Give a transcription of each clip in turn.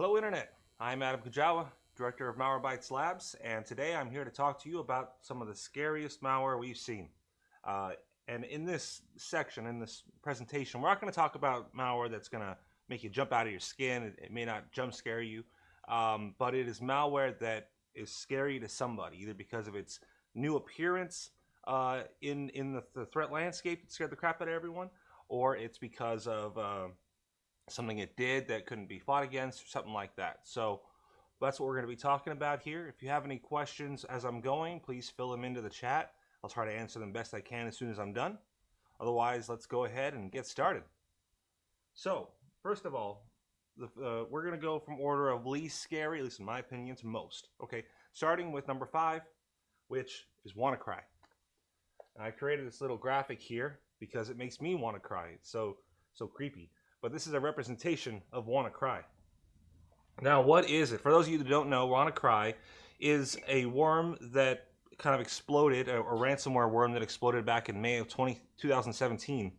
Hello Internet, I'm Adam Kajawa, Director of Malwarebytes Labs, and today I'm here to talk to you about some of the scariest malware we've seen. And in this section, in this presentation, we're not going to talk about malware that's going to make you jump out of your skin. It may not jump scare you, but it is malware that is scary to somebody, either because of its new appearance in the threat landscape that scared the crap out of everyone, or it's because of something it did that couldn't be fought against, or something like that. So that's what we're going to be talking about here. If you have any questions as I'm going, please fill them into the chat. I'll try to answer them best I can as soon as I'm done. Otherwise, let's go ahead and get started. So first of all, we're going to go from order of least scary, at least in my opinion, to most. Okay, starting with number 5, which is WannaCry. And I created this little graphic here because it makes me want to cry. It's so creepy. But this is a representation of WannaCry. Now, what is it? For those of you that don't know, WannaCry is a worm that kind of exploded, a ransomware worm that exploded back in May of 2017.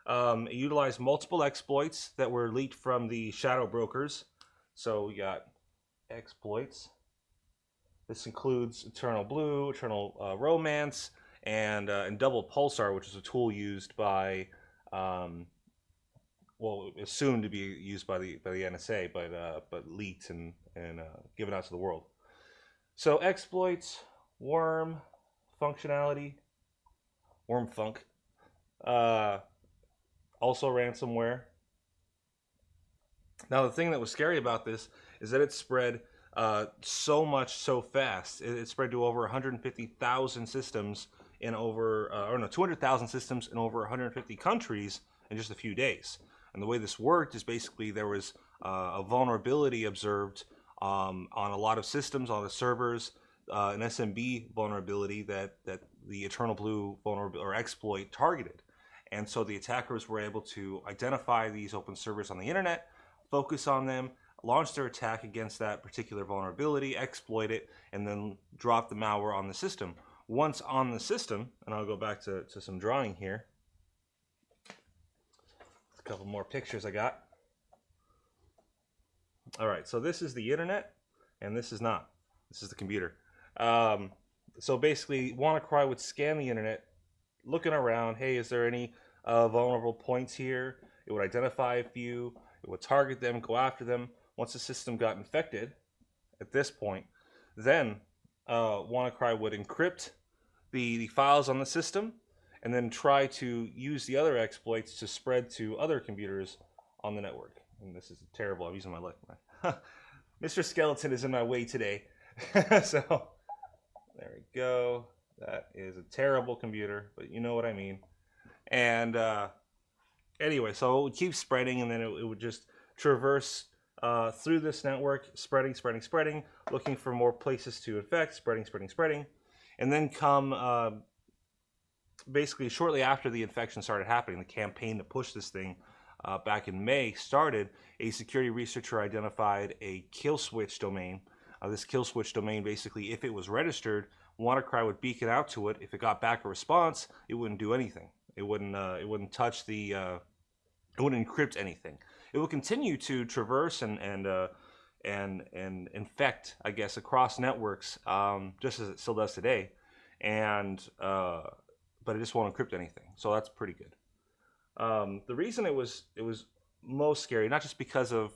It utilized multiple exploits that were leaked from the shadow brokers. So we got exploits. This includes Eternal Blue, Eternal Romance, and Double Pulsar, which is a tool used by well, it's soon to be used by the NSA, but leaked and given out to the world. So exploits, worm, functionality, worm funk, also ransomware. Now the thing that was scary about this is that it spread so much so fast. It spread to over 150,000 systems in over, 200,000 systems in over 150 countries in just a few days. And the way this worked is basically there was a vulnerability observed on a lot of systems, on the servers, an SMB vulnerability that the Eternal Blue vulnerability or exploit targeted. And so the attackers were able to identify these open servers on the internet, focus on them, launch their attack against that particular vulnerability, exploit it, and then drop the malware on the system. Once on the system, and I'll go back to some drawing here. A couple more pictures I got. All right, so this is the internet, and this is not. This is the computer. So basically, WannaCry would scan the internet, looking around. Hey, is there any vulnerable points here? It would identify a few. It would target them, go after them. Once the system got infected, at this point, then WannaCry would encrypt the files on the system, and then try to use the other exploits to spread to other computers on the network. And this is terrible. I'm using my left. Mr. Skeleton is in my way today. So there we go. That is a terrible computer, but you know what I mean. And anyway, so it would keep spreading, and then it would just traverse through this network, spreading, looking for more places to infect, spreading, and then come basically shortly after the infection started happening, the campaign to push this thing back in May started. A security researcher identified a kill switch domain. This kill switch domain, basically, if it was registered, WannaCry would beacon out to it. If it got back a response, it wouldn't do anything. It wouldn't touch the. It wouldn't encrypt anything. It would continue to traverse and infect, I guess, across networks, just as it still does today, and but it just won't encrypt anything. So that's pretty good. The reason it was most scary, not just because of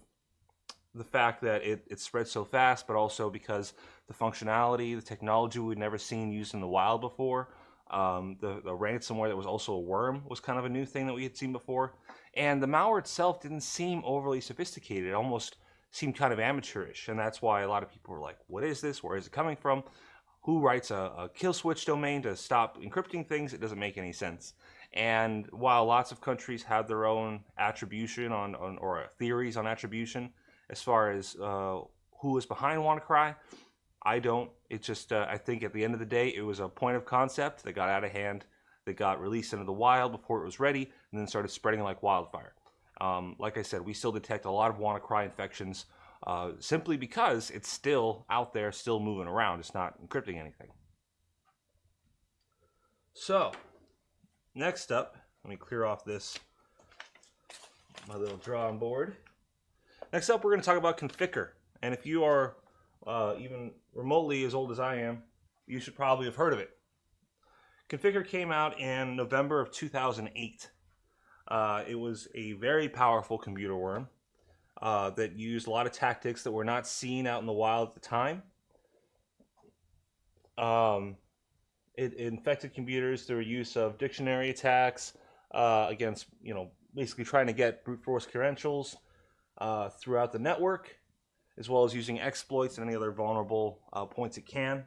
the fact that it spread so fast, but also because the functionality, the technology we'd never seen used in the wild before. The ransomware that was also a worm was kind of a new thing that we had seen before. And the malware itself didn't seem overly sophisticated. It almost seemed kind of amateurish. And that's why a lot of people were like, what is this? Where is it coming from? Who writes a kill switch domain to stop encrypting things? It doesn't make any sense. And while lots of countries have their own attribution or theories on attribution, as far as who is behind WannaCry, I don't. It's just, I think at the end of the day, it was a point of concept that got out of hand, that got released into the wild before it was ready, and then started spreading like wildfire. Like I said, we still detect a lot of WannaCry infections simply because it's still out there, still moving around. It's not encrypting anything. So, next up, let me clear off my little drawing board. Next up, we're going to talk about Conficker. And if you are even remotely as old as I am, you should probably have heard of it. Conficker came out in November of 2008. It was a very powerful computer worm that used a lot of tactics that were not seen out in the wild at the time. It infected computers through use of dictionary attacks against, basically trying to get brute force credentials throughout the network, as well as using exploits and any other vulnerable points it can.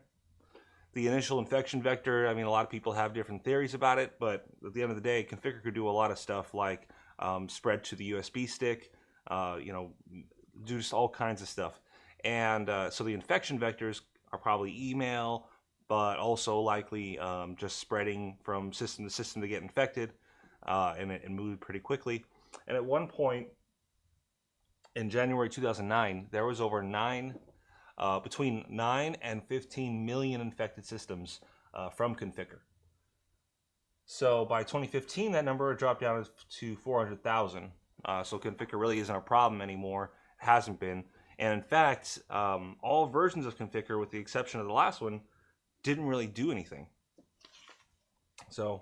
The initial infection vector, a lot of people have different theories about it, but at the end of the day, Conficker could do a lot of stuff like spread to the USB stick, do just all kinds of stuff. And so the infection vectors are probably email, but also likely just spreading from system to system to get infected, and it moved pretty quickly. And at one point in January 2009, there was over between 9 and 15 million infected systems from Conficker. So by 2015, that number dropped down to 400,000. So Conficker really isn't a problem anymore. It hasn't been. And in fact, all versions of Conficker, with the exception of the last one, didn't really do anything. So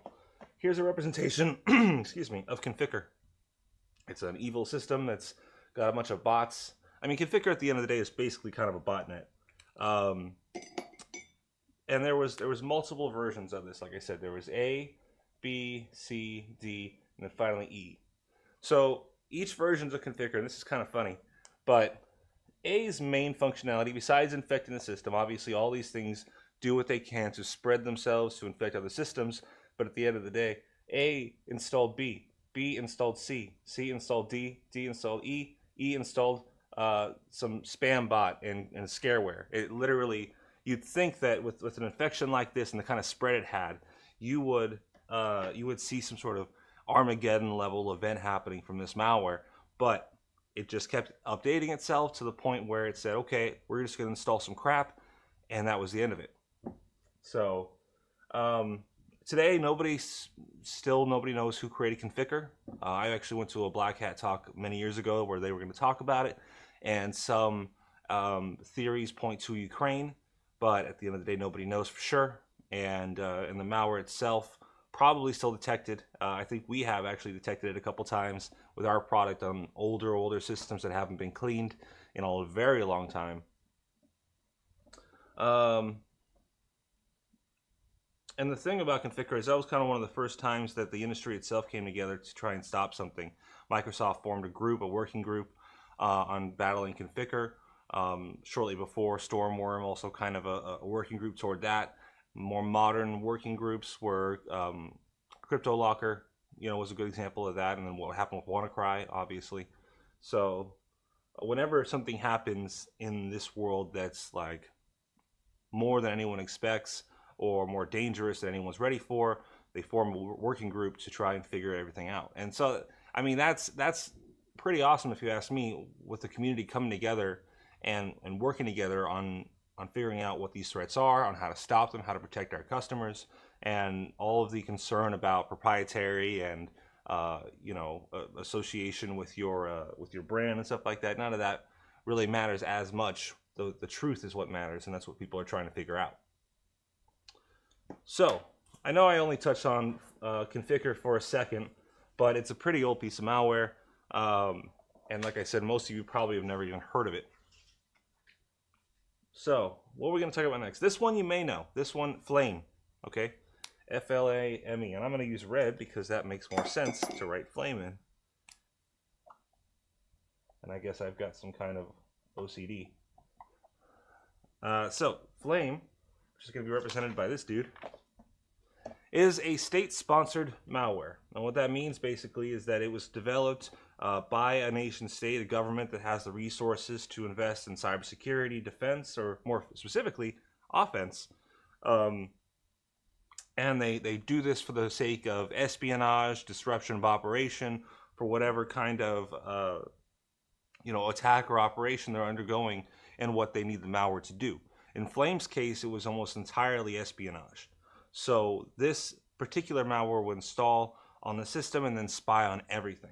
here's a representation, excuse me, of Conficker. It's an evil system that's got a bunch of bots. Conficker at the end of the day is basically kind of a botnet. And there was multiple versions of this. Like I said, there was A, B, C, D, and then finally E. So each version of Conficker, and this is kind of funny, but A's main functionality, besides infecting the system, obviously all these things do what they can to spread themselves to infect other systems, but at the end of the day, A installed B, B installed C, C installed D, D installed E, E installed some spam bot and scareware. It literally, you'd think that with an infection like this and the kind of spread it had, you would see some sort of Armageddon level event happening from this malware, but it just kept updating itself to the point where it said, okay, we're just going to install some crap, and that was the end of it. So today, nobody knows who created Conficker. I actually went to a Black Hat talk many years ago where they were going to talk about it, and some theories point to Ukraine, but at the end of the day, nobody knows for sure. And the malware itself probably still detected. I think we have actually detected it a couple times with our product on older systems that haven't been cleaned in a very long time. And the thing about Conficker is that was kind of one of the first times that the industry itself came together to try and stop something. Microsoft formed a working group on battling Conficker. Shortly before, Stormworm also kind of a working group toward that. More modern working groups were CryptoLocker, was a good example of that, and then what happened with WannaCry, obviously. So whenever something happens in this world that's like more than anyone expects, or more dangerous than anyone's ready for, they form a working group to try and figure everything out. And so, that's pretty awesome if you ask me, with the community coming together and working together on figuring out what these threats are, on how to stop them, how to protect our customers, and all of the concern about proprietary and association with your brand and stuff like that. None of that really matters as much. The truth is what matters, and that's what people are trying to figure out. So, I know I only touched on Conficker for a second, but it's a pretty old piece of malware. And like I said, most of you probably have never even heard of it. So, what are we going to talk about next? This one you may know. This one, Flame. Okay? F-L-A-M-E. And I'm going to use red because that makes more sense to write flame in. And I guess I've got some kind of OCD. So, Flame, which is going to be represented by this dude, is a state-sponsored malware. And what that means basically is that it was developed by a nation state, a government that has the resources to invest in cybersecurity, defense, or more specifically, offense. And they do this for the sake of espionage, disruption of operation, for whatever kind of attack or operation they're undergoing and what they need the malware to do. In Flame's case, it was almost entirely espionage. So this particular malware will install on the system and then spy on everything.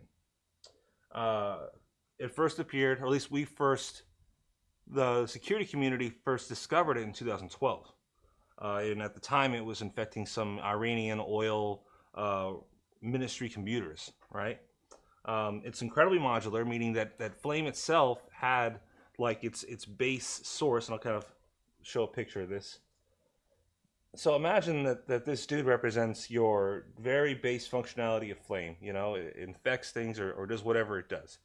it first appeared, or at least the security community first discovered it in 2012. And at the time, it was infecting some Iranian oil ministry computers, right? It's incredibly modular, meaning that Flame itself had like its base source, and I'll kind of show a picture of this. So imagine that this dude represents your very base functionality of Flame. You know, it infects things or does whatever it does.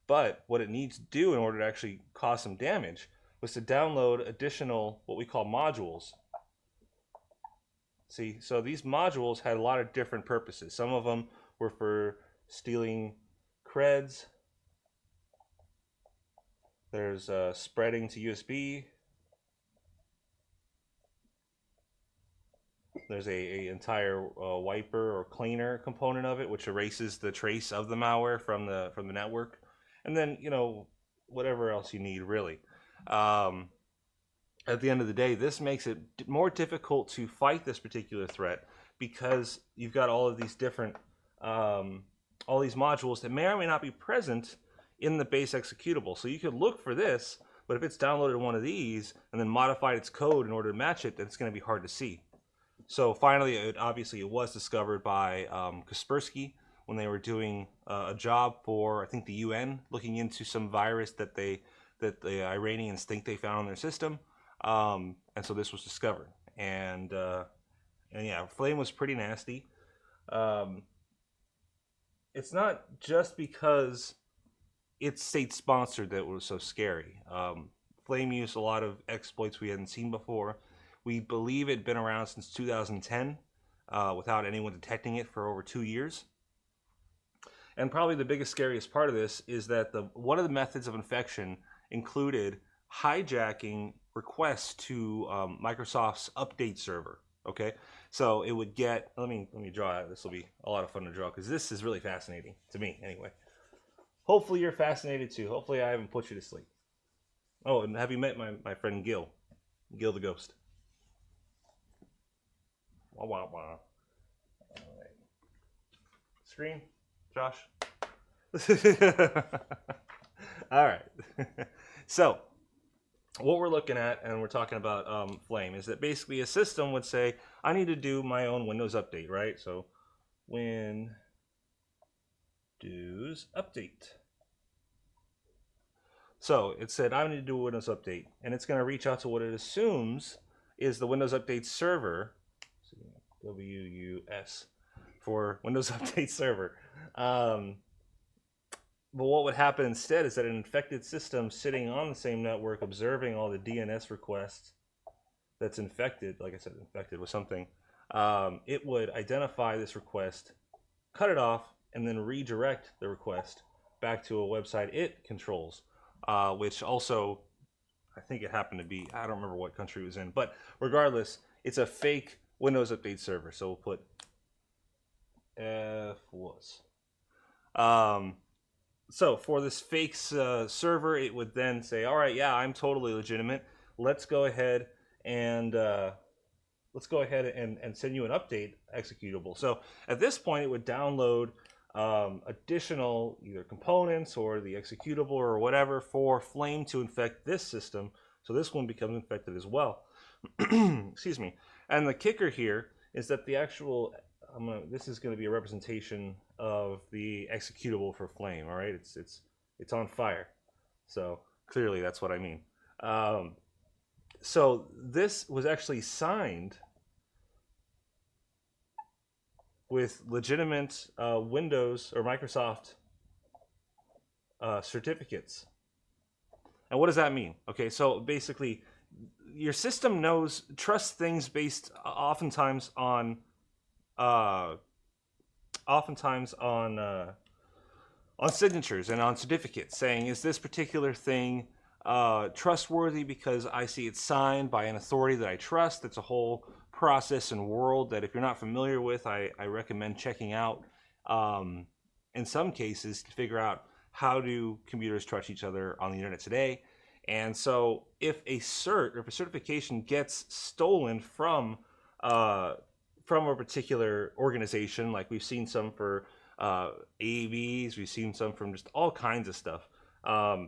But what it needs to do in order to actually cause some damage was to download additional what we call modules. See, so these modules had a lot of different purposes. Some of them were for stealing creds. There's spreading to USB. There's a entire wiper or cleaner component of it, which erases the trace of the malware from the network, and then whatever else you need really. At the end of the day, this makes it more difficult to fight this particular threat because you've got all of these different all these modules that may or may not be present in the base executable. So you could look for this, but if it's downloaded one of these and then modified its code in order to match it, then it's going to be hard to see. So finally, obviously it was discovered by Kaspersky when they were doing a job for, I think, the UN, looking into some virus that the Iranians think they found on their system, and so this was discovered. And yeah, Flame was pretty nasty. It's not just because it's state-sponsored that it was so scary. Flame used a lot of exploits we hadn't seen before. We believe it had been around since 2010 without anyone detecting it for over 2 years. And probably the biggest, scariest part of this is that one of the methods of infection included hijacking requests to Microsoft's update server. Okay, so it would get. Let me draw it. This will be a lot of fun to draw because this is really fascinating to me, anyway. Hopefully you're fascinated too. Hopefully I haven't put you to sleep. Oh, and have you met my friend Gil? Gil the Ghost. Wah, wah, wah. All right. Screen, Josh. All right. So, what we're looking at, and we're talking about Flame, is that basically a system would say, I need to do my own Windows update, right? So, Windows update. So, it said, I need to do a Windows update, and it's going to reach out to what it assumes is the Windows Update server, WUS, for Windows Update server. But what would happen instead is that an infected system sitting on the same network, observing all the DNS requests that's infected, like I said, infected with something, it would identify this request, cut it off, and then redirect the request back to a website it controls, which also, I think it happened to be, I don't remember what country it was in, but regardless, it's a fake Windows Update server. So we'll put FWAS. So for this fake server, it would then say, all right, yeah, I'm totally legitimate. Let's go ahead and send you an update executable. So at this point, it would download additional either components or the executable or whatever for Flame to infect this system. So this one becomes infected as well. Excuse me. And the kicker here is that the actual, this is going to be a representation of the executable for Flame. All right, it's on fire. So clearly that's what I mean. So this was actually signed with legitimate Windows or Microsoft certificates. And what does that mean? Okay, so basically, your system trusts things based oftentimes on signatures and on certificates, saying, is this particular thing trustworthy because I see it signed by an authority that I trust? It's a whole process and world that if you're not familiar with, I recommend checking out in some cases to figure out how do computers trust each other on the internet today. And so if a certification gets stolen from a particular organization, like we've seen some for AAVs, we've seen some from just all kinds of stuff,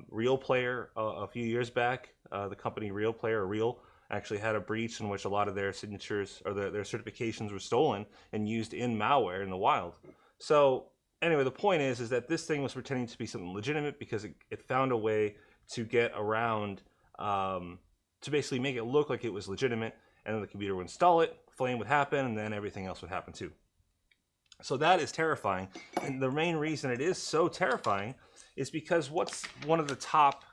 Real Player a few years back, the company Real Player, or Real, actually had a breach in which a lot of their signatures or their certifications were stolen and used in malware in the wild. So anyway, the point is that this thing was pretending to be something legitimate because it found a way to get around, to basically make it look like it was legitimate, and then the computer would install it, Flame would happen, and then everything else would happen too. So that is terrifying, and the main reason it is so terrifying is because what's one of the top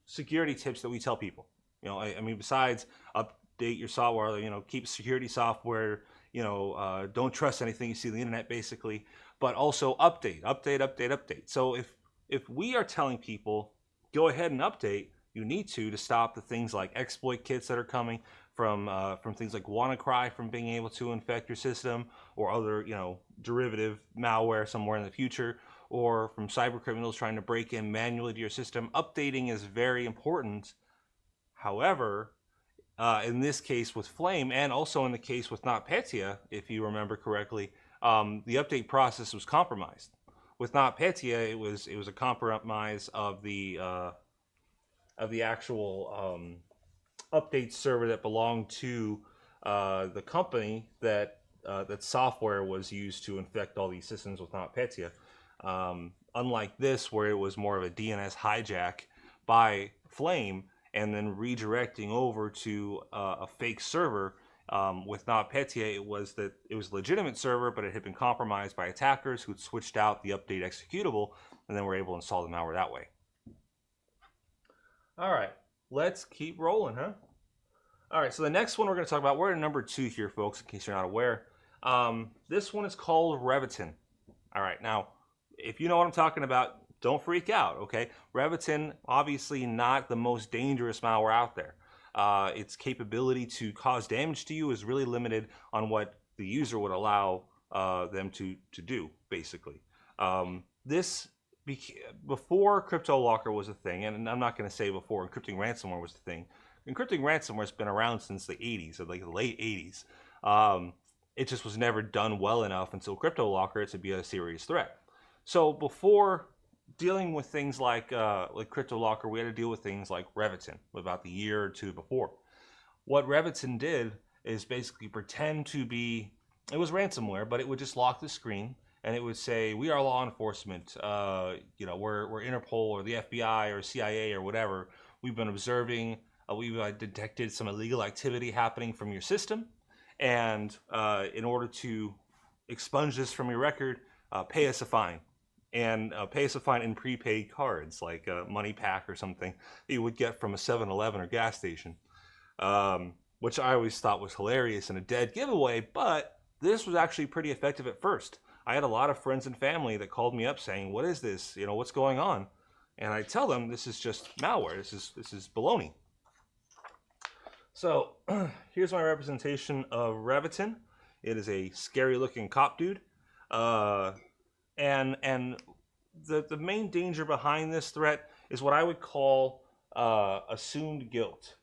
security tips that we tell people? I mean, besides update your software, keep security software, don't trust anything you see on the internet, basically, but also update. So if we are telling people, go ahead and update, you need to stop the things like exploit kits that are coming from things like WannaCry from being able to infect your system, or other derivative malware somewhere in the future, or from cyber criminals trying to break in manually to your system. Updating is very important. However, in this case with Flame, and also in the case with NotPetya, if you remember correctly, the update process was compromised. With NotPetya, it was a compromise of the actual update server that belonged to the company that software was used to infect all these systems with NotPetya. Unlike this, where it was more of a DNS hijack by Flame and then redirecting over to a fake server, with NotPetya, it was a legitimate server, but it had been compromised by attackers who'd switched out the update executable, and then were able to install the malware that way. All right, let's keep rolling, huh? All right, so the next one we're going to talk about, we're at number 2 here, folks, in case you're not aware. This one is called Revitin. All right, now, if you know what I'm talking about, don't freak out, okay? Revitin, obviously not the most dangerous malware out there. Its capability to cause damage to you is really limited on what the user would allow them to do, basically. Before CryptoLocker was a thing, and I'm not going to say before encrypting ransomware was the thing. Encrypting ransomware has been around since the 80s, or like the late 80s. It just was never done well enough until CryptoLocker to be a serious threat. So before dealing with things like CryptoLocker, we had to deal with things like Revitin about the year or two before. What Revitin did is basically pretend to be, it was ransomware, but it would just lock the screen, and it would say, we are law enforcement, we're Interpol or the FBI or CIA or whatever. We've been observing, we've detected some illegal activity happening from your system, and in order to expunge this from your record, pay us a fine. And pay us a fine in prepaid cards, like a money pack or something that you would get from a 7-Eleven or gas station, which I always thought was hilarious and a dead giveaway, but this was actually pretty effective at first. I had a lot of friends and family that called me up saying, what is this? What's going on? And I tell them, this is just malware. This is baloney. So here's my representation of Revitin. It is a scary looking cop dude. And the main danger behind this threat is what I would call assumed guilt.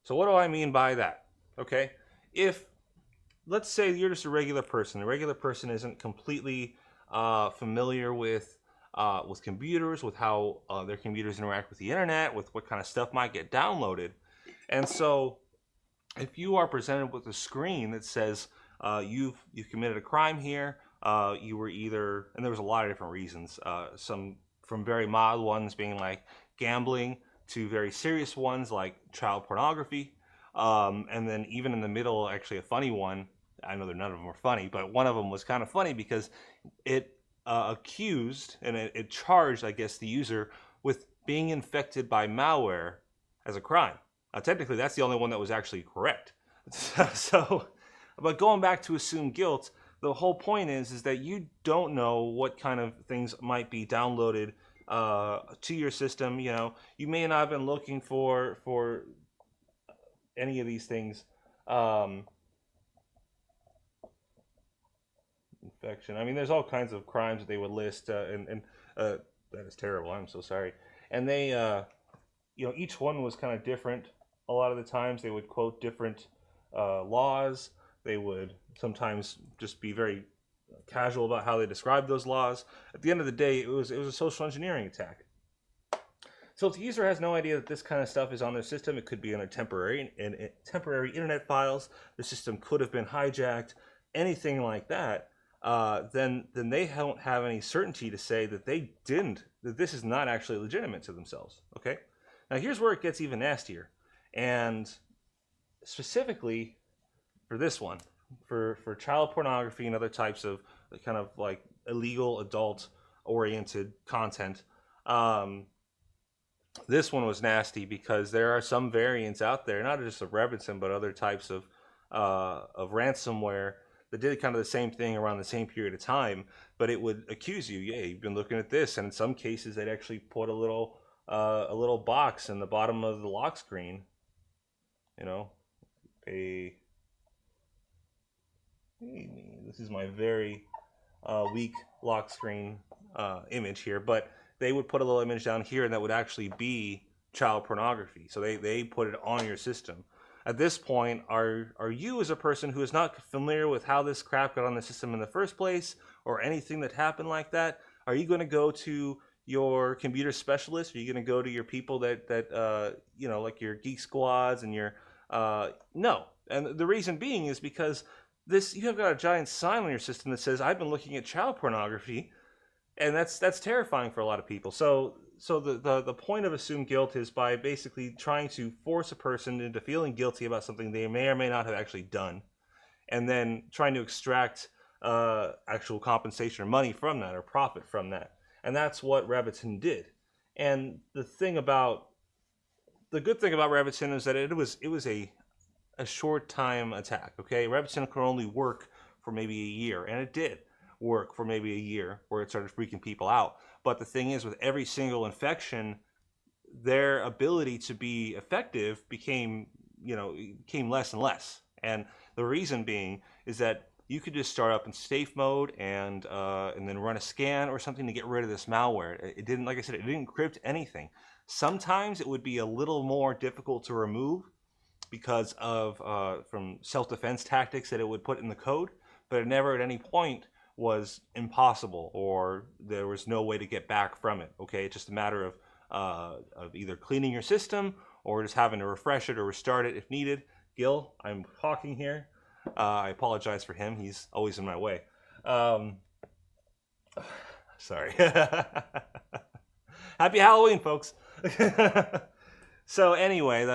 So what do I mean by that? Okay, if let's say you're just a regular person. The regular person isn't completely familiar with computers, with how their computers interact with the internet, with what kind of stuff might get downloaded, and so if you are presented with a screen that says you've committed a crime here, you were either, and there was a lot of different reasons, some from very mild ones being like gambling to very serious ones like child pornography, and then even in the middle, actually a funny one. I know that none of them were funny, but one of them was kind of funny because it accused and it charged, I guess, the user with being infected by malware as a crime. Technically, that's the only one that was actually correct. So, but going back to assumed guilt, the whole point is that you don't know what kind of things might be downloaded to your system. You may not have been looking for any of these things. Infection. I mean, there's all kinds of crimes that they would list, and that is terrible. I'm so sorry. And they, each one was kind of different. A lot of the times they would quote different laws. They would sometimes just be very casual about how they described those laws. At the end of the day, it was a social engineering attack. So if the user has no idea that this kind of stuff is on their system, it could be in their temporary internet files. The system could have been hijacked, anything like that. Then they don't have any certainty to say that that this is not actually legitimate to themselves. Okay. Now here's where it gets even nastier, and specifically for this one, for child pornography and other types of kind of like illegal adult-oriented content. This one was nasty because there are some variants out there, not just of Rebbitzin, but other types of ransomware that did kind of the same thing around the same period of time. But it would accuse you, yeah, you've been looking at this, and in some cases they'd actually put a little box in the bottom of the lock screen. You know, this is my very weak lock screen image here, but they would put a little image down here and that would actually be child pornography. So they put it on your system. At this point, are you, as a person who is not familiar with how this crap got on the system in the first place, or anything that happened like that, are you going to go to your computer specialist? Are you going to go to your people that you know, like your Geek Squads and your no? And the reason being is because you have got a giant sign on your system that says, "I've been looking at child pornography," and that's terrifying for a lot of people. So the point of assumed guilt is by basically trying to force a person into feeling guilty about something they may or may not have actually done, and then trying to extract actual compensation or money from that, or profit from that. And that's what Rebbitzin did. And the good thing about Rebbitzin is that it was a short time attack. Okay, Rebbitzin could only work for maybe a year, and it did work for maybe a year, where it started freaking people out. But the thing is, with every single infection, their ability to be effective became less and less. And the reason being is that you could just start up in safe mode and then run a scan or something to get rid of this malware. It didn't, like I said, it didn't encrypt anything. Sometimes it would be a little more difficult to remove because of from self-defense tactics that it would put in the code, but it never at any point was impossible or there was no way to get back from it. Okay, it's just a matter of either cleaning your system or just having to refresh it or restart it if needed. Gil, I'm talking here. I apologize for him. He's always in my way. Sorry. Happy Halloween, folks. So anyway,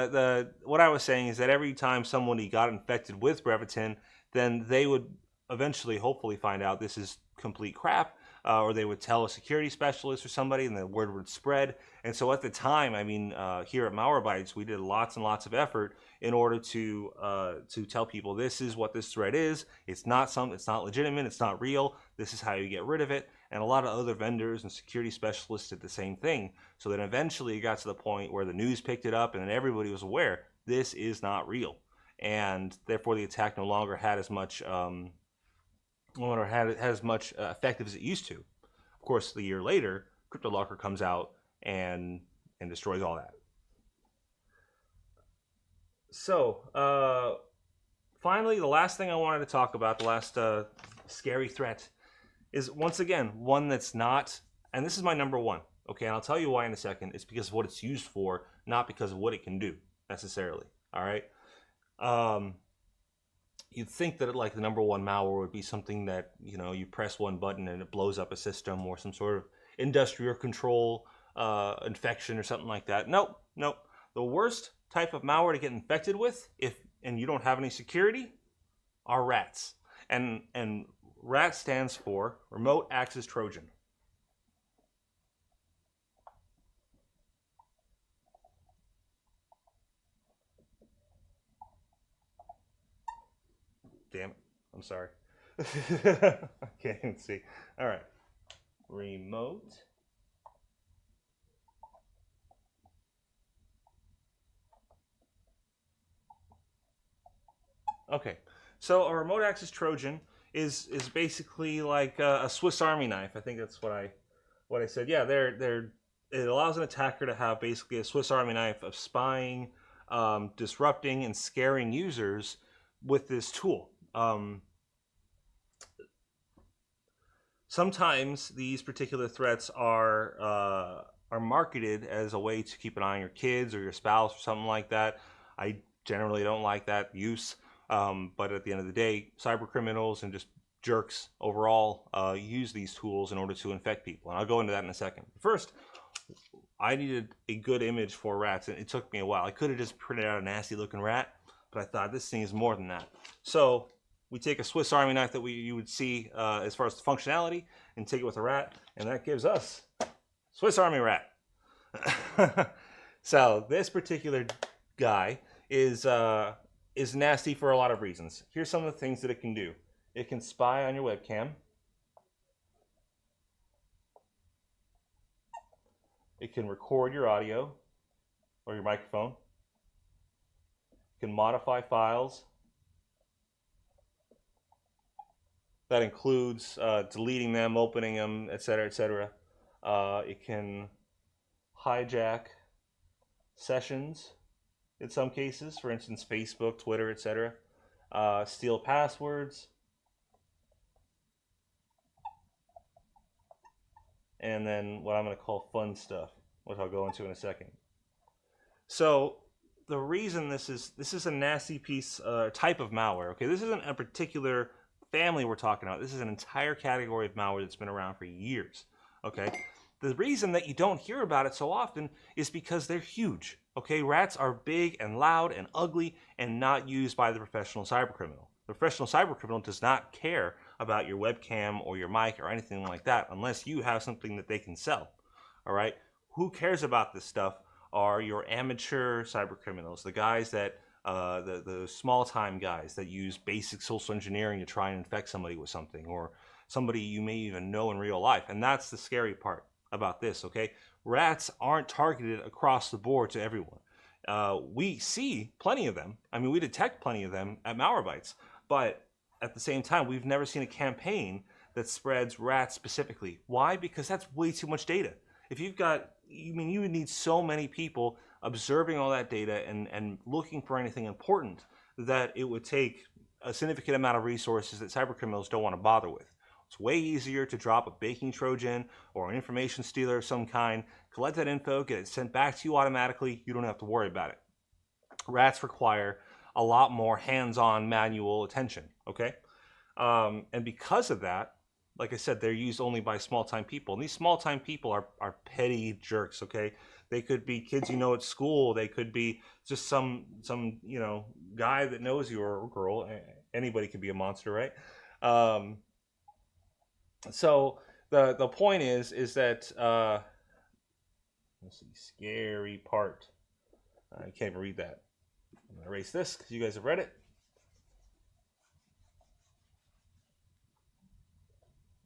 what I was saying is that every time somebody got infected with Rebbitzin, then they would eventually, hopefully, find out this is complete crap, or they would tell a security specialist or somebody, and the word would spread. And so at the time, I mean, here at Malwarebytes, we did lots and lots of effort in order to tell people this is what this threat is. It's not legitimate. It's not real. This is how you get rid of it. And a lot of other vendors and security specialists did the same thing. So then eventually it got to the point where the news picked it up and then everybody was aware this is not real. And therefore the attack no longer had as much effective as it used to. Of course, the year later, CryptoLocker comes out and destroys all that. So finally, the last thing I wanted to talk about, the last scary threat, is once again one that's not, and this is my number one. Okay, and I'll tell you why in a second. It's because of what it's used for, not because of what it can do necessarily. All right. You'd think that like the number one malware would be something that, you know, you press one button and it blows up a system, or some sort of industrial control infection or something like that. Nope. The worst type of malware to get infected with, and you don't have any security, are rats. And RAT stands for Remote Access Trojan. Damn it. I'm sorry. I can't even see. All right. Remote. Okay. So a remote access Trojan is basically like a Swiss Army knife. I think that's what I said. Yeah, it allows an attacker to have basically a Swiss Army knife of spying, disrupting, and scaring users with this tool. Sometimes these particular threats are marketed as a way to keep an eye on your kids or your spouse or something like that. I generally don't like that use, but at the end of the day, cyber criminals and just jerks overall use these tools in order to infect people, and I'll go into that in a second. First, I needed a good image for rats, and it took me a while. I could have just printed out a nasty looking rat, but I thought this thing is more than that. So we take a Swiss Army knife that you would see as far as the functionality, and take it with a rat, and that gives us Swiss Army rat. So this particular guy is nasty for a lot of reasons. Here's some of the things that it can do. It can spy on your webcam. It can record your audio or your microphone. It can modify files. That includes deleting them, opening them, etc., etc. It can hijack sessions in some cases, for instance, Facebook, Twitter, etc. Steal passwords. And then what I'm going to call fun stuff, which I'll go into in a second. So the reason this is a nasty piece, type of malware. Okay, this isn't a particular family we're talking about. This is an entire category of malware that's been around for years. Okay, the reason that you don't hear about it so often is because they're huge. Okay, rats are big and loud and ugly and not used by the professional cybercriminal. The professional cybercriminal does not care about your webcam or your mic or anything like that unless you have something that they can sell. All right, who cares about this stuff are your amateur cybercriminals, the guys that the small-time guys that use basic social engineering to try and infect somebody with something, or somebody you may even know in real life. And that's the scary part about this, okay? Rats aren't targeted across the board to everyone. We see plenty of them. I mean, we detect plenty of them at Malwarebytes, but at the same time, we've never seen a campaign that spreads rats specifically. Why? Because that's way too much data. If you've got, you would need so many people observing all that data and looking for anything important that it would take a significant amount of resources that cybercriminals don't want to bother with. It's way easier to drop a baking Trojan or an information stealer of some kind, collect that info, get it sent back to you automatically. You don't have to worry about it. Rats require a lot more hands-on manual attention, okay? And because of that, like I said, they're used only by small-time people. And these small-time people are petty jerks, okay? They could be kids you know at school. They could be just some guy that knows you, or girl. Anybody could be a monster, right? So the point is that let's see, scary part. I can't even read that. I'm gonna erase this because you guys have read it.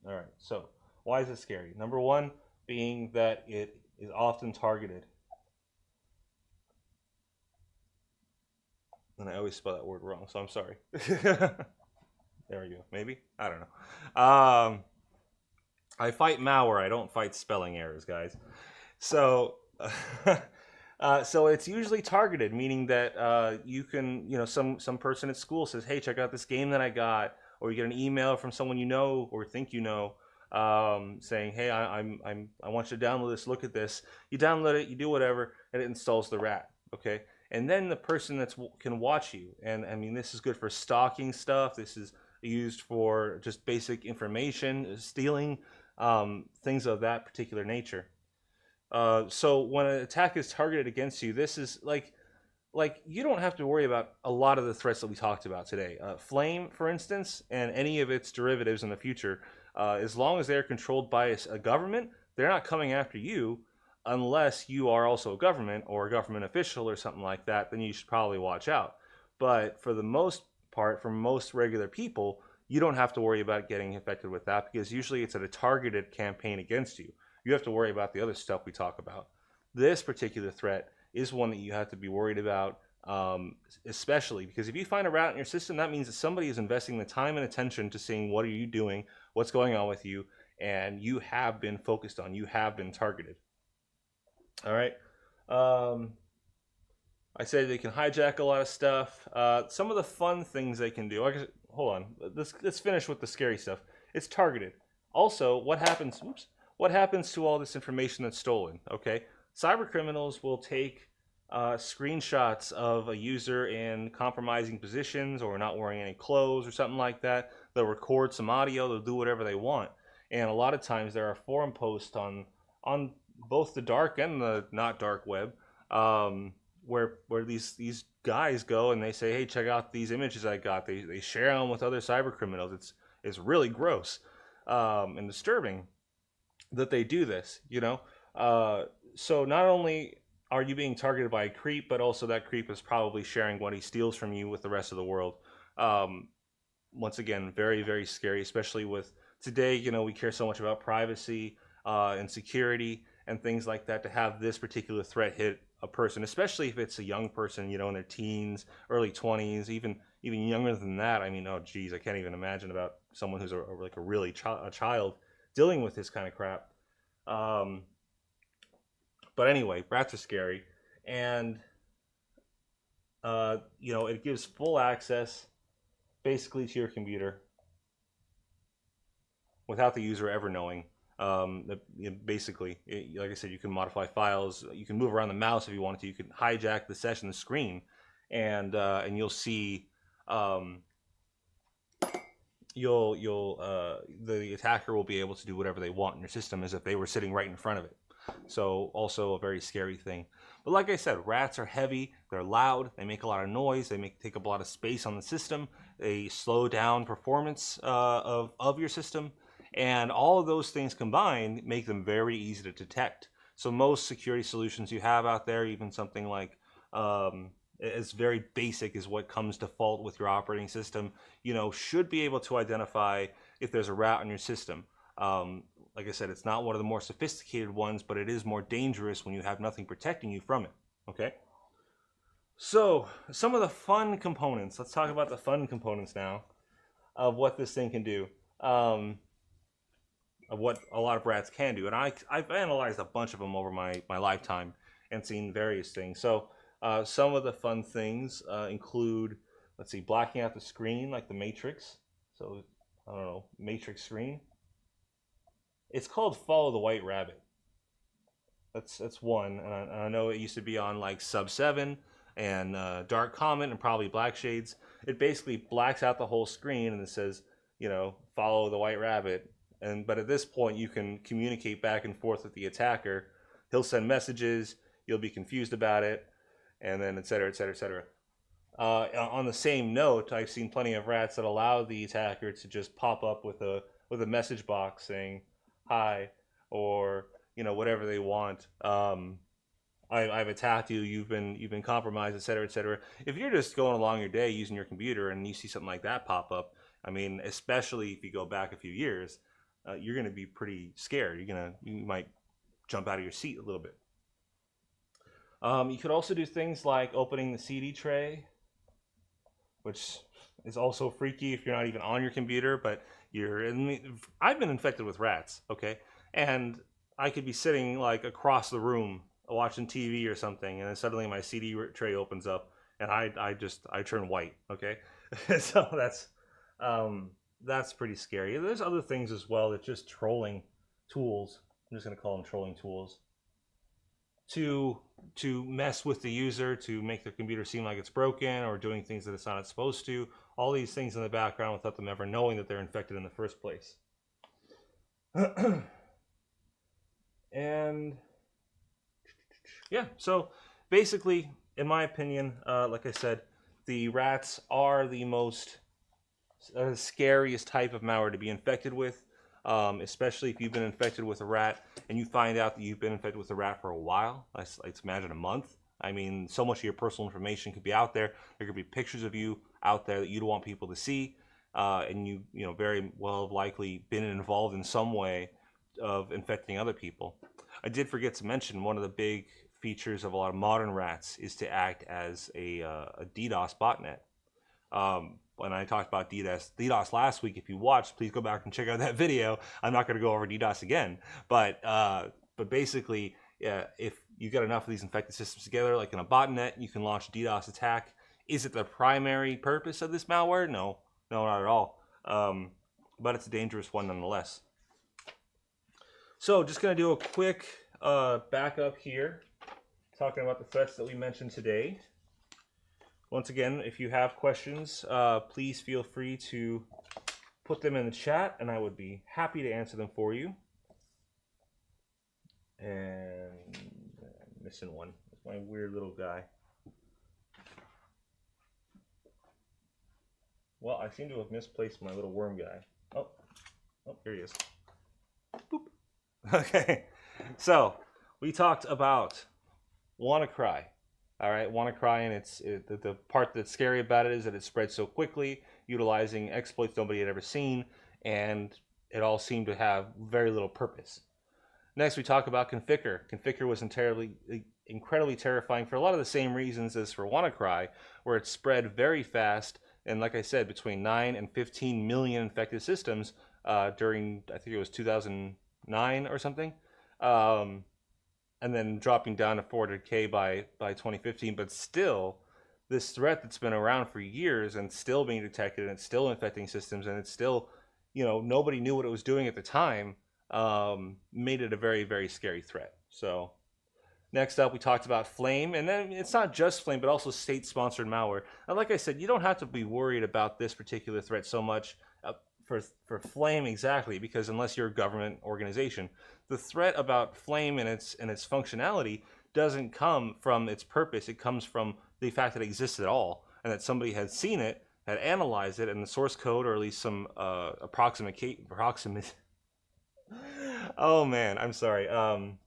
All right. So why is it scary? Number one, being that it is often targeted. And I always spell that word wrong, so I'm sorry. There we go. Maybe? I don't know. I fight malware. I don't fight spelling errors, guys. So, so it's usually targeted, meaning that you can, some person at school says, "Hey, check out this game that I got," or you get an email from someone you know or think you know, saying, "Hey, I want you to download this. Look at this." You download it, you do whatever, and it installs the rat. Okay, and then the person can watch you, and I mean, this is good for stalking stuff. This is used for just basic information stealing, things of that particular nature. So when an attack is targeted against you, this is like you don't have to worry about a lot of the threats that we talked about today. Flame, for instance, and any of its derivatives in the future, as long as they're controlled by a government, they're not coming after you unless you are also a government or a government official or something like that. Then you should probably watch out. But for the most part, for most regular people, you don't have to worry about getting infected with that, because usually it's a targeted campaign against you. You have to worry about the other stuff we talk about. This particular threat is one that you have to be worried about, especially because if you find a rat in your system, that means that somebody is investing the time and attention to seeing what are you doing, what's going on with you, and you have been focused on, you have been targeted. All right. I said they can hijack a lot of stuff. Some of the fun things they can do. Hold on. Let's finish with the scary stuff. It's targeted. Also, what happens? Oops, what happens to all this information that's stolen? Okay, cyber criminals will take screenshots of a user in compromising positions or not wearing any clothes or something like that. They'll record some audio. They'll do whatever they want. And a lot of times there are forum posts on both the dark and the not dark web, where these guys go and they say, hey, check out these images I got. They share them with other cyber criminals. It's really gross and disturbing that they do this. So not only are you being targeted by a creep, but also that creep is probably sharing what he steals from you with the rest of the world. Once again, very, very scary, especially with today. We care so much about privacy and security and things like that. To have this particular threat hit a person, especially if it's a young person, in their teens, early 20s, even younger than that. I mean, oh geez, I can't even imagine about someone who's like a really a child dealing with this kind of crap. But anyway, rats are scary, and it gives full access basically to your computer without the user ever knowing. Basically, like I said, you can modify files. You can move around the mouse if you wanted to. You can hijack the session, the screen, and you'll see the attacker will be able to do whatever they want in your system as if they were sitting right in front of it. So also a very scary thing. But like I said, rats are heavy, they're loud, they make a lot of noise, they take up a lot of space on the system, they slow down performance of your system, and all of those things combined make them very easy to detect. So most security solutions you have out there, even something like as very basic as what comes default with your operating system, should be able to identify if there's a rat on your system. Like I said, it's not one of the more sophisticated ones, but it is more dangerous when you have nothing protecting you from it. Okay? So, some of the fun components. Let's talk about the fun components now of what this thing can do. Of what a lot of rats can do. And I've analyzed a bunch of them over my lifetime and seen various things. So, some of the fun things include, let's see, blacking out the screen like the Matrix. So, I don't know, Matrix screen. It's called Follow the White Rabbit. That's one, and I know it used to be on like Sub 7 and Dark Comet and probably Black Shades. It basically blacks out the whole screen and it says, follow the White Rabbit. But at this point, you can communicate back and forth with the attacker. He'll send messages. You'll be confused about it, and then et cetera, et cetera, et cetera. On the same note, I've seen plenty of rats that allow the attacker to just pop up with a message box saying hi, or whatever they want. I've attacked you. You've been compromised, etc., etc. If you're just going along your day using your computer and you see something like that pop up, I mean, especially if you go back a few years, you're going to be pretty scared. You might jump out of your seat a little bit. You could also do things like opening the CD tray, which is also freaky if you're not even on your computer, but I've been infected with rats, okay? And I could be sitting like across the room watching TV or something, and then suddenly my CD tray opens up and I turn white, okay? So that's pretty scary. There's other things as well that just trolling tools. I'm just going to call them trolling tools to mess with the user, to make their computer seem like it's broken or doing things that it's not supposed to. All these things in the background without them ever knowing that they're infected in the first place. And yeah, so basically, in my opinion, like I said, the rats are the most scariest type of malware to be infected with, especially if you've been infected with a rat and you find out that you've been infected with a rat for a while. Let's imagine a month. I mean, so much of your personal information could be out there. There could be pictures of you out there that you don't want people to see, and you very well have likely been involved in some way of infecting other people. I did forget to mention one of the big features of a lot of modern rats is to act as a DDoS botnet. When I talked about DDoS last week, if you watched, please go back and check out that video. I'm not going to go over DDoS again, but basically, if you get enough of these infected systems together, like in a botnet, you can launch a DDoS attack. Is it the primary purpose of this malware? No, not at all. But it's a dangerous one nonetheless. So just going to do a quick backup here, talking about the threats that we mentioned today. Once again, if you have questions, please feel free to put them in the chat, and I would be happy to answer them for you. And I'm missing one. It's my weird little guy. Well, I seem to have misplaced my little worm guy. Oh, here he is. Boop. Okay, so we talked about WannaCry. All right, WannaCry, and the part that's scary about it is that it spread so quickly, utilizing exploits nobody had ever seen, and it all seemed to have very little purpose. Next, we talk about Conficker. Conficker was incredibly terrifying for a lot of the same reasons as for WannaCry, where it spread very fast, and like I said, between 9 and 15 million infected systems during, I think it was 2009 or something. And then dropping down to 400K by 2015, but still, this threat that's been around for years and still being detected, and it's still infecting systems, and it's still, nobody knew what it was doing at the time, made it a very, very scary threat. So next up, we talked about Flame, and then it's not just Flame, but also state-sponsored malware. And like I said, you don't have to be worried about this particular threat so much for Flame exactly, because unless you're a government organization, the threat about Flame and its functionality doesn't come from its purpose. It comes from the fact that it exists at all, and that somebody had seen it, had analyzed it, and the source code, or at least some approximation. Oh man, I'm sorry.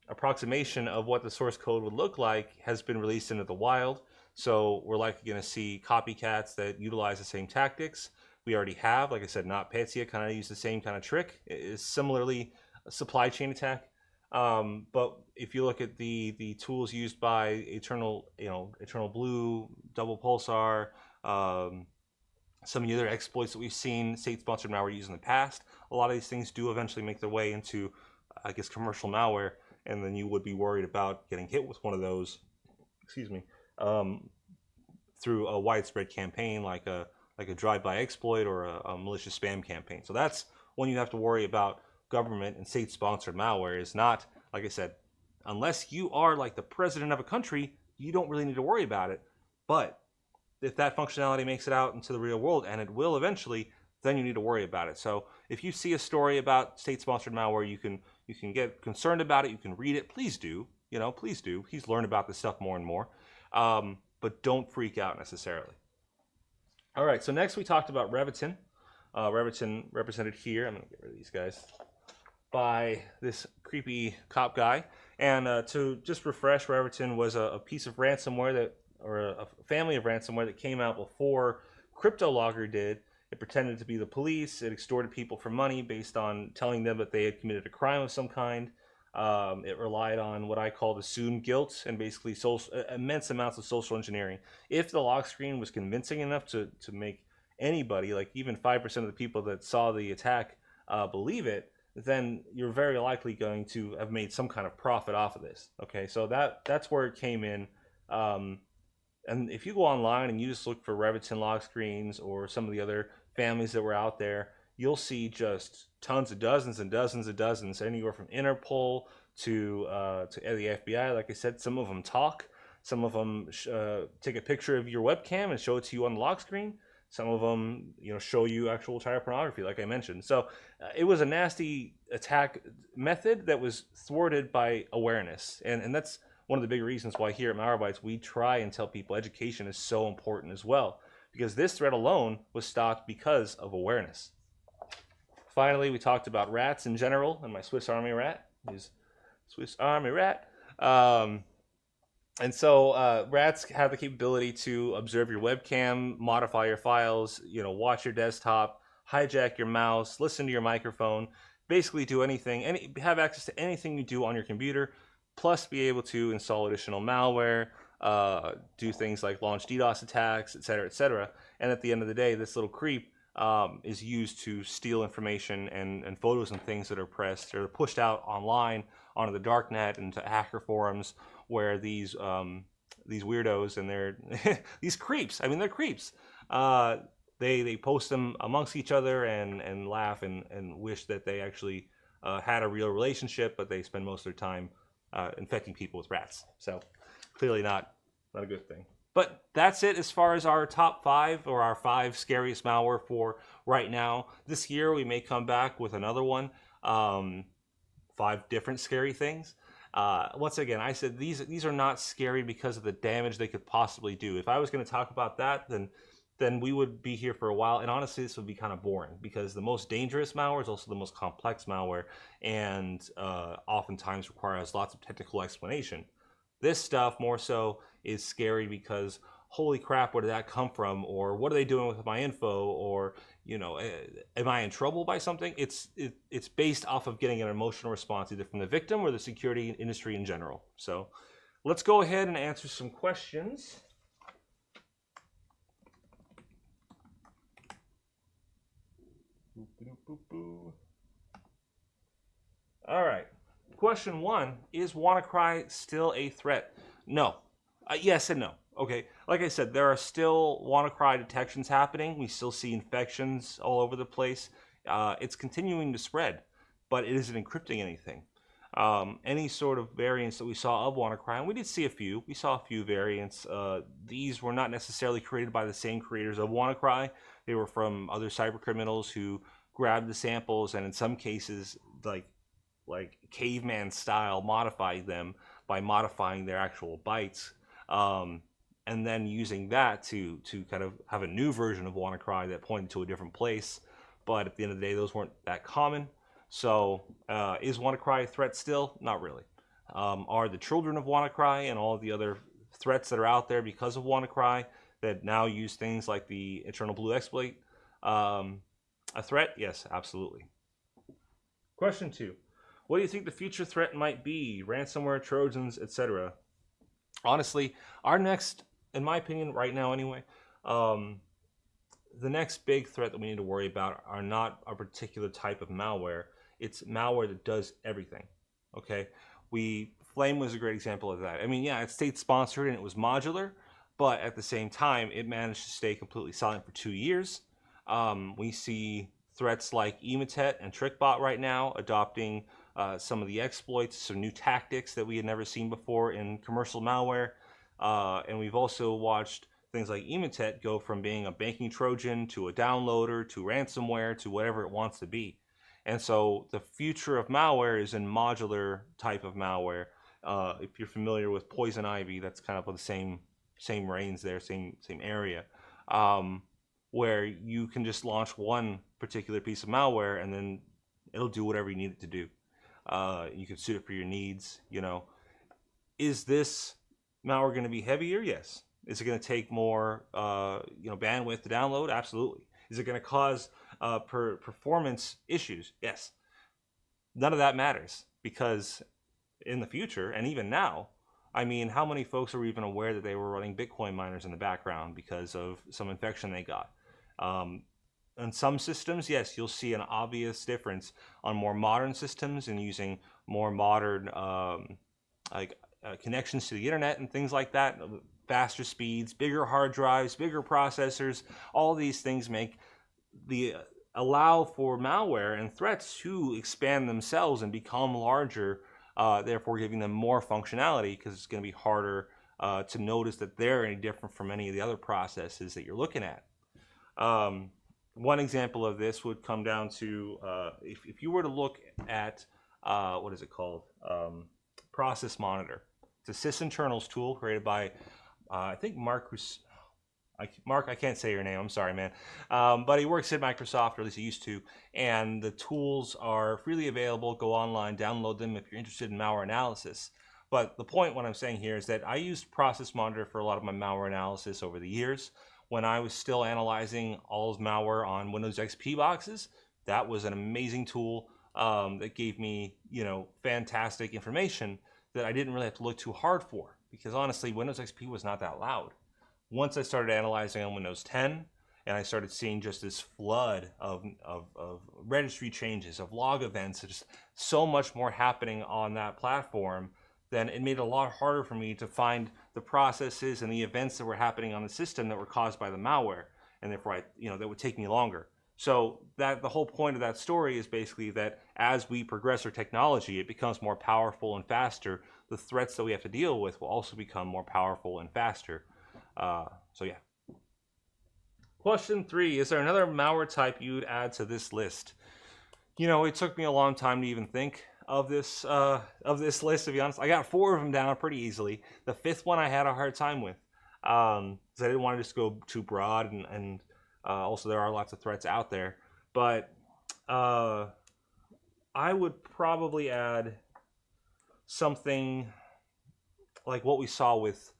Approximation of what the source code would look like has been released into the wild. So we're likely going to see copycats that utilize the same tactics. We already have, like I said, NotPetya kind of use the same kind of trick. It is similarly a supply chain attack. But if you look at the tools used by Eternal Blue, Double Pulsar, some of the other exploits that we've seen state-sponsored malware use in the past, a lot of these things do eventually make their way into, I guess, commercial malware, and then you would be worried about getting hit with one of those, through a widespread campaign like a drive-by exploit or a malicious spam campaign. So that's when you have to worry about government and state-sponsored malware. Is not, like I said, unless you are like the president of a country, you don't really need to worry about it. But if that functionality makes it out into the real world, and it will eventually, then you need to worry about it. So if you see a story about state-sponsored malware, you can get concerned about it. You can read it. Please do. Please do. Please learn about this stuff more and more. But don't freak out necessarily. All right. So next we talked about Revitin. Revitin represented here. I'm going to get rid of these guys. By this creepy cop guy. And to just refresh, Revitin was a piece of ransomware or a family of ransomware that came out before CryptoLogger did. It pretended to be the police. It extorted people for money based on telling them that they had committed a crime of some kind. It relied on what I call assumed guilt and basically immense amounts of social engineering. If the lock screen was convincing enough to make anybody, like even 5% of the people that saw the attack, believe it, then you're very likely going to have made some kind of profit off of this. Okay, so that's where it came in. And if you go online and you just look for Revitin lock screens or some of the other families that were out there, you'll see just tons of dozens and dozens and dozens, anywhere from Interpol to the FBI. Like I said, some of them talk. Some of them take a picture of your webcam and show it to you on the lock screen. Some of them, show you actual child pornography, like I mentioned. So it was a nasty attack method that was thwarted by awareness. And that's one of the big reasons why here at Malwarebytes we try and tell people education is so important as well, because this threat alone was stopped because of awareness. Finally, we talked about rats in general, and my Swiss Army rat is Swiss Army rat. And so rats have the capability to observe your webcam, modify your files, watch your desktop, hijack your mouse, listen to your microphone, basically do anything, have access to anything you do on your computer, plus be able to install additional malware, do things like launch DDoS attacks, etc., etc. And at the end of the day, this little creep is used to steal information and photos and things that are pressed or pushed out online onto the darknet and to hacker forums, where these weirdos and they're these creeps. I mean, they're creeps. They post them amongst each other and laugh and wish that they actually had a real relationship, but they spend most of their time infecting people with rats. So clearly not a good thing. But that's it as far as our top 5 or our 5 scariest malware for right now. This year we may come back with another one, 5 different scary things. Once again, I said these are not scary because of the damage they could possibly do. If I was going to talk about that, then we would be here for a while, and honestly this would be kind of boring, because the most dangerous malware is also the most complex malware, and oftentimes requires lots of technical explanation. This stuff more so is scary because holy crap, where did that come from, or what are they doing with my info, or am I in trouble by something? It's based off of getting an emotional response either from the victim or the security industry in general. So let's go ahead and answer some questions. All right. Question 1, is WannaCry still a threat? No. Yes and no. Okay, like I said, there are still WannaCry detections happening. We still see infections all over the place. It's continuing to spread, but it isn't encrypting anything. Any sort of variants that we saw of WannaCry, and we did see a few. We saw a few variants. These were not necessarily created by the same creators of WannaCry. They were from other cyber criminals who grabbed the samples and in some cases, like caveman style, modified them by modifying their actual bytes, and then using that to kind of have a new version of WannaCry that pointed to a different place. But at the end of the day, those weren't that common. So is WannaCry a threat still? Not really. Are the children of WannaCry and all of the other threats that are out there because of WannaCry that now use things like the Eternal Blue exploit a threat? Yes, absolutely. Question 2. What do you think the future threat might be? Ransomware, Trojans, etc. Honestly, our next, in my opinion, right now anyway, the next big threat that we need to worry about are not a particular type of malware. It's malware that does everything. Okay, Flame was a great example of that. I mean, yeah, it's state-sponsored and it was modular, but at the same time, it managed to stay completely silent for 2 years. We see threats like Emotet and TrickBot right now adopting some of the exploits, some new tactics that we had never seen before in commercial malware. And we've also watched things like Emotet go from being a banking Trojan to a downloader to ransomware to whatever it wants to be. And so the future of malware is in modular type of malware. If you're familiar with Poison Ivy, that's kind of the same range there, same area, where you can just launch one particular piece of malware and then it'll do whatever you need it to do. You can suit it for your needs. Is this malware going to be heavier? Yes. Is it going to take more bandwidth to download? Absolutely. Is it going to cause performance issues? Yes. None of that matters, because in the future, and even now, I mean, how many folks are even aware that they were running Bitcoin miners in the background because of some infection they got? On some systems, yes, you'll see an obvious difference on more modern systems and using more modern connections to the internet and things like that. Faster speeds, bigger hard drives, bigger processors. All these things allow for malware and threats to expand themselves and become larger, therefore giving them more functionality, because it's going to be harder to notice that they're any different from any of the other processes that you're looking at. One example of this would come down to if you were to look at what is it called? Process Monitor. It's a sysinternals tool created by I think Mark, I can't say your name, I'm sorry, man. But he works at Microsoft, or at least he used to, and the tools are freely available. Go online, download them if you're interested in malware analysis. But the point, what I'm saying here, is that I used Process Monitor for a lot of my malware analysis over the years. When I was still analyzing all malware on Windows XP boxes, that was an amazing tool that gave me, fantastic information that I didn't really have to look too hard for, because honestly, Windows XP was not that loud. Once I started analyzing on Windows 10, and I started seeing just this flood of registry changes, of log events, just so much more happening on that platform, then it made it a lot harder for me to find the processes and the events that were happening on the system that were caused by the malware, and therefore that would take me longer. So that the whole point of that story is basically that as we progress our technology, it becomes more powerful and faster. The threats that we have to deal with will also become more powerful and faster. So yeah. Question 3, is there another malware type you'd add to this list? You know, it took me a long time to even think of this list, to be honest. I got 4 of them down pretty easily. The 5th one I had a hard time with, because I didn't want to just go too broad, and also there are lots of threats out there. But I would probably add something like what we saw with,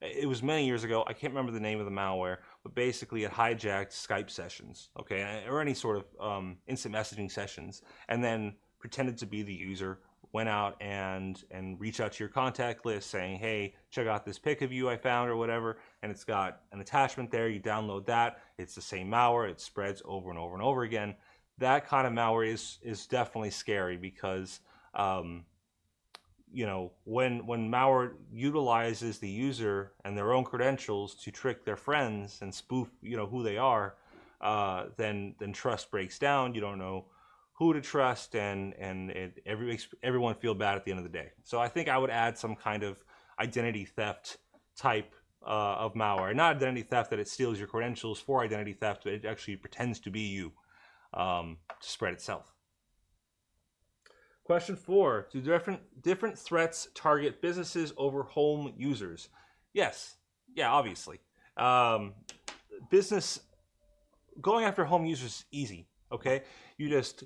it was many years ago, I can't remember the name of the malware, but basically it hijacked Skype sessions, okay, or any sort of instant messaging sessions, and then pretended to be the user, went out and reached out to your contact list saying, hey, check out this pic of you I found or whatever, and it's got an attachment there, you download that, it's the same malware, it spreads over and over and over again. That kind of malware is definitely scary because you know, when malware utilizes the user and their own credentials to trick their friends and spoof, you know, who they are, then trust breaks down. You don't know who to trust, and it makes everyone feel bad at the end of the day. So I think I would add some kind of identity theft type of malware. Not identity theft that it steals your credentials for identity theft, but it actually pretends to be you to spread itself. Question 4, do different threats target businesses over home users? Yes. Yeah, obviously. Business, going after home users is easy, okay? You just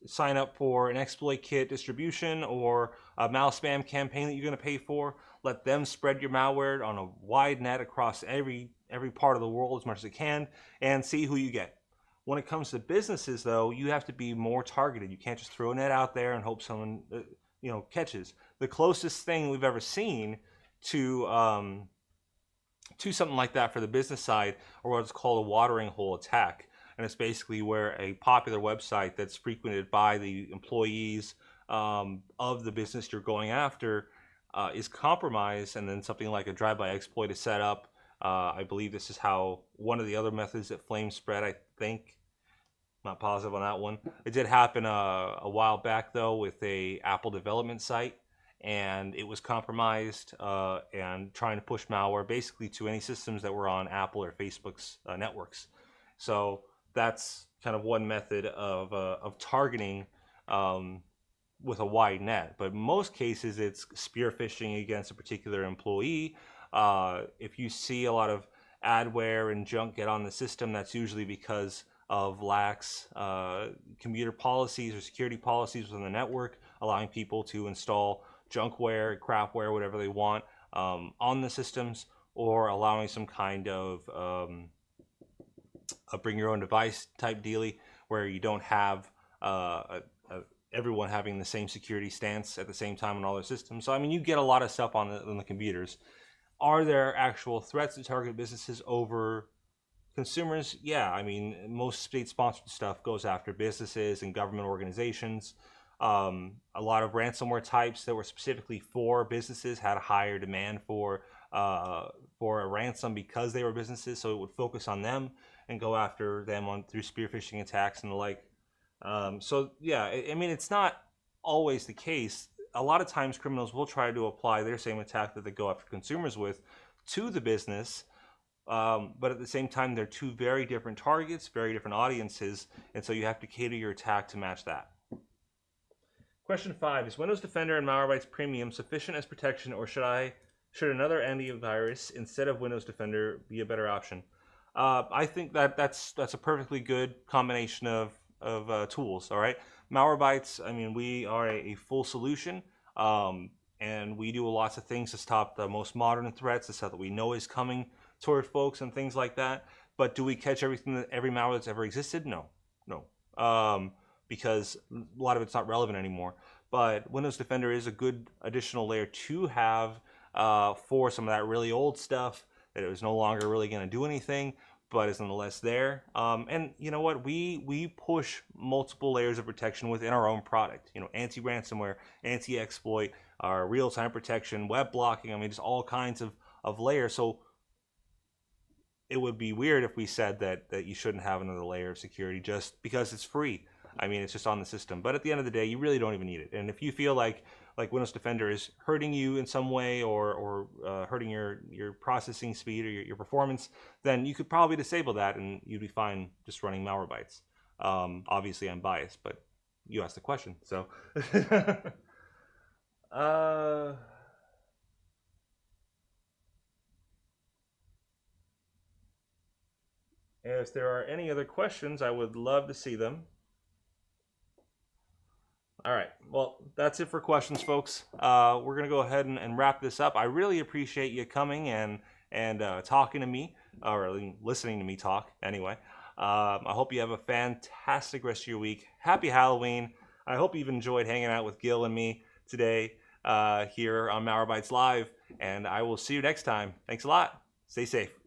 sign up for an exploit kit distribution or a mouse spam campaign that you're going to pay for. Let them spread your malware on a wide net across every part of the world as much as it can, and see who you get. When it comes to businesses, though, you have to be more targeted. You can't just throw a net out there and hope someone, you know, catches. The closest thing we've ever seen to something like that for the business side, or what's called a watering hole attack, and it's basically where a popular website that's frequented by the employees of the business you're going after is compromised, and then something like a drive-by exploit is set up. I believe this is how one of the other methods that flames spread, I think. Not positive on that one. It did happen a while back, though, with a Apple development site, and it was compromised and trying to push malware basically to any systems that were on Apple or Facebook's networks. So that's kind of one method of targeting with a wide net. But in most cases, it's spear phishing against a particular employee. If you see a lot of adware and junk get on the system, that's usually because of lax computer policies or security policies within the network, allowing people to install junkware, crapware, whatever they want on the systems, or allowing some kind of a bring your own device type dealy where you don't have everyone having the same security stance at the same time on all their systems. So I mean, you get a lot of stuff on the computers. Are there actual threats to target businesses over consumers? Yeah, I mean, most state-sponsored stuff goes after businesses and government organizations. A lot of ransomware types that were specifically for businesses had a higher demand for a ransom because they were businesses, so it would focus on them and go after them through spear phishing attacks and the like. So yeah, I mean, it's not always the case. A lot of times criminals will try to apply their same attack that they go after consumers with to the business, but at the same time, they're two very different targets, very different audiences, and so you have to cater your attack to match that. Question 5, is Windows Defender and Malwarebytes Premium sufficient as protection, or should another antivirus instead of Windows Defender be a better option? I think that's a perfectly good combination of tools. All right, Malwarebytes, I mean, we are a full solution, and we do lots of things to stop the most modern threats, the stuff that we know is coming toward folks and things like that. But do we catch every malware that's ever existed? No, because a lot of it's not relevant anymore. But Windows Defender is a good additional layer to have for some of that really old stuff that it was no longer really going to do anything, but is nonetheless there. And you know what? We push multiple layers of protection within our own product. You know, anti-ransomware, anti-exploit, our real-time protection, web blocking. I mean, just all kinds of layers. So it would be weird if we said that you shouldn't have another layer of security just because it's free. I mean, it's just on the system. But at the end of the day, you really don't even need it. And if you feel like Windows Defender is hurting you in some way, or hurting your processing speed or your performance, then you could probably disable that and you'd be fine just running Malwarebytes. Obviously, I'm biased, but you asked the question, so. If there are any other questions, I would love to see them. All right, well, that's it for questions, folks. We're gonna go ahead and wrap this up. I really appreciate you coming and talking to me, or listening to me talk anyway. I hope you have a fantastic rest of your week. Happy Halloween. I hope you've enjoyed hanging out with Gil and me today here on Malwarebytes Live, and I will see you next time. Thanks a lot. Stay safe.